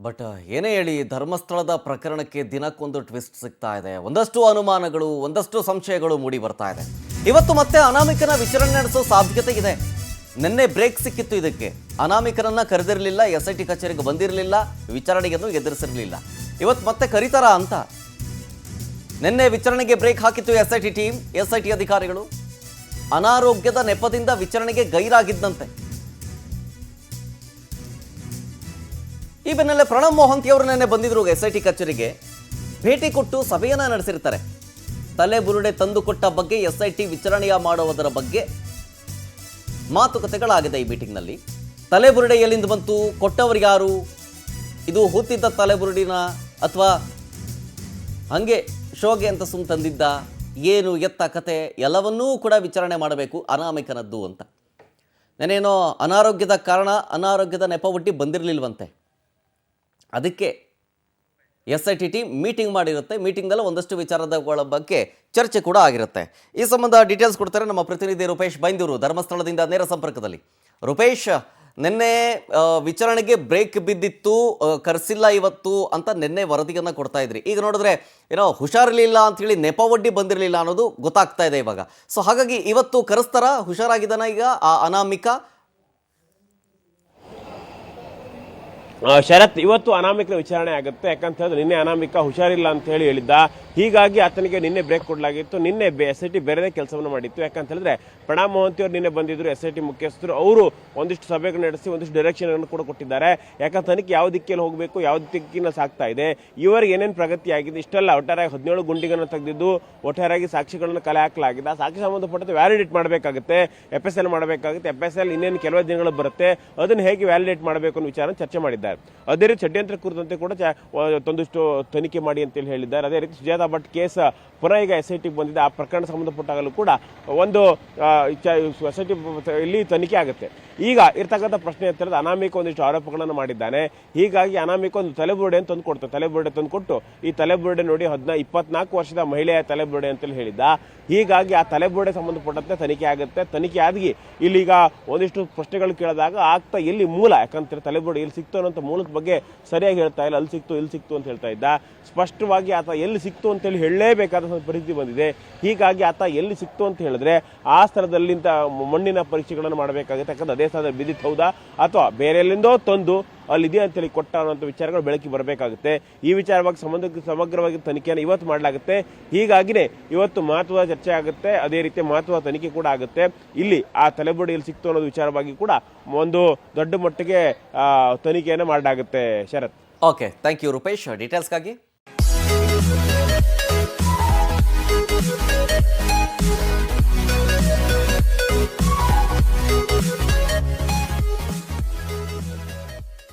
But ಏನೇ ಹೇಳಿ ಧರ್ಮಸ್ಥಳದ ಪ್ರಕರಣಕ್ಕೆ ದಿನಕ್ಕೊಂದು ಟ್ವಿಸ್ಟ್ ಸಿಗ್ತಾ ಇದೆ. ಒಂದಷ್ಟು ಅನುಮಾನಗಳು, ಒಂದಷ್ಟು ಸಂಶಯಗಳು ಮೂಡಿ ಬರ್ತಾ ಇದೆ. ಇವತ್ತು ಮತ್ತೆ ಅನಾಮಿಕನ ವಿಚಾರಣೆ ನಡೆಸೋ ಸಾಧ್ಯತೆ ಇದೆ. ನಿನ್ನೆ ಬ್ರೇಕ್ ಸಿಕ್ಕಿತ್ತು. ಇದಕ್ಕೆ ಅನಾಮಿಕನನ್ನ ಕರೆದಿರಲಿಲ್ಲ, SIT ಕಚೇರಿಗೆ ಬಂದಿರಲಿಲ್ಲ, ವಿಚಾರಣೆಯನ್ನು ಎದುರಿಸಿರಲಿಲ್ಲ. ಇವತ್ತು ಮತ್ತೆ ಕರೀತಾರ ಅಂತ ನಿನ್ನೆ ವಿಚಾರಣೆಗೆ ಬ್ರೇಕ್ ಹಾಕಿತ್ತು SIT ಟೀಮ್. SIT ಅಧಿಕಾರಿಗಳು ಅನಾರೋಗ್ಯದ ನೆಪದಿಂದ ವಿಚಾರಣೆಗೆ ಗೈರಾಗಿದ್ದಂತೆ. ಈ ಬೆನ್ನಲ್ಲೇ ಪ್ರಣಬ್ ಮೊಹಂತಿ ಅವರು ನೆನ್ನೆ ಬಂದಿದ್ರು SIT ಕಚೇರಿಗೆ. ಭೇಟಿ ಕೊಟ್ಟು ಸಭೆಯನ್ನ ನಡೆಸಿರ್ತಾರೆ. ತಲೆಬುರುಡೆ ತಂದುಕೊಟ್ಟ ಬಗ್ಗೆ, SIT ವಿಚಾರಣೆಯ ಮಾಡುವುದರ ಬಗ್ಗೆ ಮಾತುಕತೆಗಳಾಗಿದೆ ಈ ಮೀಟಿಂಗ್ನಲ್ಲಿ. ತಲೆಬುರುಡೆ ಎಲ್ಲಿಂದ ಬಂತು, ಕೊಟ್ಟವರು ಯಾರು, ಇದು ಹೂತಿದ್ದ ತಲೆಬುರುಡಿನ ಅಥವಾ ಹಂಗೆ ಶೋಗೆ ಅಂತ ಸುಮ್ ತಂದಿದ್ದ, ಏನು ಎತ್ತ ಕತೆ ಎಲ್ಲವನ್ನೂ ಕೂಡ ವಿಚಾರಣೆ ಮಾಡಬೇಕು ಅನಾಮಿಕನದ್ದು ಅಂತ. ನಾನೇನೋ ಅನಾರೋಗ್ಯದ ಕಾರಣ, ಅನಾರೋಗ್ಯದ ನೆಪ ಒಡ್ಡಿ ಬಂದಿರಲಿಲ್ವಂತೆ. ಅದಕ್ಕೆ SIT ಟೀಮ್ ಮೀಟಿಂಗ್ ಮಾಡಿರುತ್ತೆ. ಮೀಟಿಂಗ್ನಲ್ಲಿ ಒಂದಷ್ಟು ವಿಚಾರಗಳ ಬಗ್ಗೆ ಚರ್ಚೆ ಕೂಡ ಆಗಿರುತ್ತೆ. ಈ ಸಂಬಂಧ ಡೀಟೇಲ್ಸ್ ಕೊಡ್ತಾರೆ ನಮ್ಮ ಪ್ರತಿನಿಧಿ ರೂಪೇಶ್ ಬೈಂದೂರು, ಧರ್ಮಸ್ಥಳದಿಂದ ನೇರ ಸಂಪರ್ಕದಲ್ಲಿ. ರೂಪೇಶ್, ನಿನ್ನೆ ವಿಚಾರಣೆಗೆ ಬ್ರೇಕ್ ಬಿದ್ದಿತ್ತು, ಕರೆಸಿಲ್ಲ ಇವತ್ತು ಅಂತ ನಿನ್ನೆ ವರದಿಯನ್ನು ಕೊಡ್ತಾ ಇದ್ರಿ. ಈಗ ನೋಡಿದ್ರೆ ಏನೋ ಹುಷಾರಿರಲಿಲ್ಲ ಅಂತೇಳಿ ನೆಪ ಒಡ್ಡಿ ಬಂದಿರಲಿಲ್ಲ ಅನ್ನೋದು ಗೊತ್ತಾಗ್ತಾ ಇದೆ ಇವಾಗ. ಸೊ ಹಾಗಾಗಿ ಇವತ್ತು ಕರೆಸ್ತಾರ, ಹುಷಾರಾಗಿದ್ದಾನ ಈಗ ಆ ಅನಾಮಿಕ? ಶರತ್, ಇವತ್ತು ಅನಾಮಿಕನ ವಿಚಾರಣೆ ಆಗುತ್ತೆ. ಯಾಕಂತ ಹೇಳಿದ್ರೆ ನಿನ್ನೆ ಅನಾಮಿಕ ಹುಷಾರಿಲ್ಲ ಅಂತ ಹೇಳಿದ್ದ. ಹೀಗಾಗಿ ಆತನಿಗೆ ನಿನ್ನೆ ಬ್ರೇಕ್ ಕೊಡಲಾಗಿತ್ತು. ನಿನ್ನೆ SIT ಬೇರೆ ಕೆಲಸವನ್ನು ಮಾಡಿತ್ತು. ಯಾಕಂತ ಹೇಳಿದ್ರೆ ಪ್ರಣಬ್ ಮೊಹಂತಿ ಅವರು ನಿನ್ನೆ ಬಂದಿದ್ರು, SIT ಮುಖ್ಯಸ್ಥರು. ಅವರು ಒಂದಿಷ್ಟು ಸಭೆಗಳು ನಡೆಸಿ ಒಂದಿಷ್ಟು ಡೈರೆಕ್ಷನ್ ಅನ್ನು ಕೂಡ ಕೊಟ್ಟಿದ್ದಾರೆ. ಯಾಕಂತ ತನಿಖೆ ಯಾವ ದಿಕ್ಕಿನಲ್ಲಿ ಹೋಗಬೇಕು, ಯಾವ ದಿಕ್ಕಿನ ಸಾಗ್ತಾ ಇದೆ, ಇವರಿಗೆ ಏನೇನು ಪ್ರಗತಿ ಆಗಿದೆ, ಇಷ್ಟೆಲ್ಲ ಒಟ್ಟಾರೆಯಾಗಿ 17 ಗುಂಡಿಗಳನ್ನು ತೆಗೆದಿದ್ದು ಒಟ್ಟಾರೆಯಾಗಿ ಸಾಕ್ಷಿಗಳನ್ನು ಕಲೆ ಹಾಕಲಾಗಿದೆ. ಆ ಸಾಕ್ಷಿ ಸಂಬಂಧಪಟ್ಟಂತೆ ವ್ಯಾಲಿಡೇಟ್ ಮಾಡಬೇಕಾಗುತ್ತೆ, FSL ಮಾಡಬೇಕಾಗುತ್ತೆ. FSL ಇನ್ನೇನು ಕೆಲವೇ ದಿನಗಳು ಬರುತ್ತೆ, ಅದನ್ನು ಹೇಗೆ ವ್ಯಾಲಿಡೇಟ್ ಮಾಡಬೇಕು ಅನ್ನೋ ವಿಚಾರ ಚರ್ಚೆ ಮಾಡಿದ್ದಾರೆ. ಅದೇ ರೀತಿ ಷಡ್ಯಂತ್ರ ಕುರಿತಂತೆ ಕೂಡ ಒಂದಷ್ಟು ತನಿಖೆ ಮಾಡಿ ಅಂತೇಳಿ ಹೇಳಿದ್ದಾರೆ. ಅದೇ ರೀತಿ ಸುಜಾತಾ ಭಟ್ ಕೇಸ್ ಪುನಃ ಈಗ SIT ಬಂದಿದೆ. ಆ ಪ್ರಕರಣ ಸಂಬಂಧಪಟ್ಟಾಗಲೂ ಕೂಡ ಒಂದು SIT ಇಲ್ಲಿ ತನಿಖೆ ಆಗುತ್ತೆ. ಈಗ ಇರ್ತಕ್ಕಂಥ ಪ್ರಶ್ನೆ ಅಂತ ಹೇಳಿದ್ರೆ ಅನಾಮಿಕ ಒಂದಿಷ್ಟು ಆರೋಪಗಳನ್ನು ಮಾಡಿದ್ದಾನೆ. ಹೀಗಾಗಿ ಅನಾಮಿಕ ಒಂದು ತಲೆಬುರುಡೆ ಅಂತ ತಂದು ಕೊಡ್ತಾರೆ. ತಲೆಬುರುಡೆ ತಂದು ಕೊಟ್ಟು ಈ ತಲೆಬುರುಡೆ ನೋಡಿ 24 ವರ್ಷದ ಮಹಿಳೆಯ ತಲೆಬುರುಡೆ ಅಂತೇಳಿ ಹೇಳಿದ್ದ. ಹೀಗಾಗಿ ಆ ತಲೆಬುರುಡೆ ಸಂಬಂಧಪಟ್ಟಂತೆ ತನಿಖೆ ಆಗುತ್ತೆ. ತನಿಖೆ ಆಗಿ ಇಲ್ಲಿಗ ಒಂದಿಷ್ಟು ಪ್ರಶ್ನೆಗಳು ಕೇಳಿದಾಗ ಆಗ್ತಾ ಎಲ್ಲಿ ಮೂಲ, ಯಾಕಂದ್ರೆ ತಲೆಬುರುಡೆ ಎಲ್ಲಿ ಸಿಕ್ತು ಅನ್ನೋ ಮೂಲದ ಬಗ್ಗೆ ಸರಿಯಾಗಿ ಹೇಳ್ತಾ ಇಲ್ಲ. ಅಲ್ಲಿ ಸಿಕ್ತು, ಇಲ್ಲಿ ಸಿಕ್ತು ಅಂತ ಹೇಳ್ತಾ ಇದ್ದ. ಸ್ಪಷ್ಟವಾಗಿ ಆತ ಎಲ್ಲಿ ಸಿಕ್ತು ಅಂತೇಳಿ ಹೇಳಲೇಬೇಕಾದ ಪರಿಸ್ಥಿತಿ ಬಂದಿದೆ. ಹೀಗಾಗಿ ಆತ ಎಲ್ಲಿ ಸಿಕ್ತು ಅಂತ ಹೇಳಿದ್ರೆ ಆ ಸ್ಥಳದಲ್ಲಿಂದ ಮಣ್ಣಿನ ಪರೀಕ್ಷೆಗಳನ್ನು ಮಾಡಬೇಕಾಗುತ್ತೆ. ಯಾಕಂದ್ರೆ ಅದೇ ಸ್ಥಳದಲ್ಲಿ ಬಿದ್ದಿತ್ತು ಹೌದಾ ಅಥವಾ ಬೇರೆ ಎಲ್ಲಿಂದೋ ತಂದು ಅಲ್ಲಿದೆ ಅಂತೇಳಿ ಕೊಟ್ಟ ಅನ್ನೋಂಥ ವಿಚಾರಗಳು ಬೆಳಕಿಗೆ ಬರಬೇಕಾಗುತ್ತೆ. ಈ ವಿಚಾರವಾಗಿ ಸಮಗ್ರವಾಗಿ ತನಿಖೆಯನ್ನು ಇವತ್ತು ಮಾಡಲಾಗುತ್ತೆ. ಹೀಗಾಗಿನೇ ಇವತ್ತು ಮಹತ್ವದ ಚರ್ಚೆ ಆಗುತ್ತೆ. ಅದೇ ರೀತಿ ಮಹತ್ವದ ತನಿಖೆ ಕೂಡ ಆಗುತ್ತೆ. ಇಲ್ಲಿ ಆ ತಲೆಬುರುಡೆ ಎಲ್ಲಿ ಸಿಕ್ತು ಅನ್ನೋದು ವಿಚಾರವಾಗಿ ಕೂಡ ಒಂದು ದೊಡ್ಡ ಮಟ್ಟಿಗೆ ತನಿಖೆಯನ್ನು ಮಾಡಲಾಗುತ್ತೆ. ಶರತ್, ಓಕೆ, ಥ್ಯಾಂಕ್ ಯು ರೂಪೇಶ್ ಡೀಟೇಲ್ಸ್ಗಾಗಿ.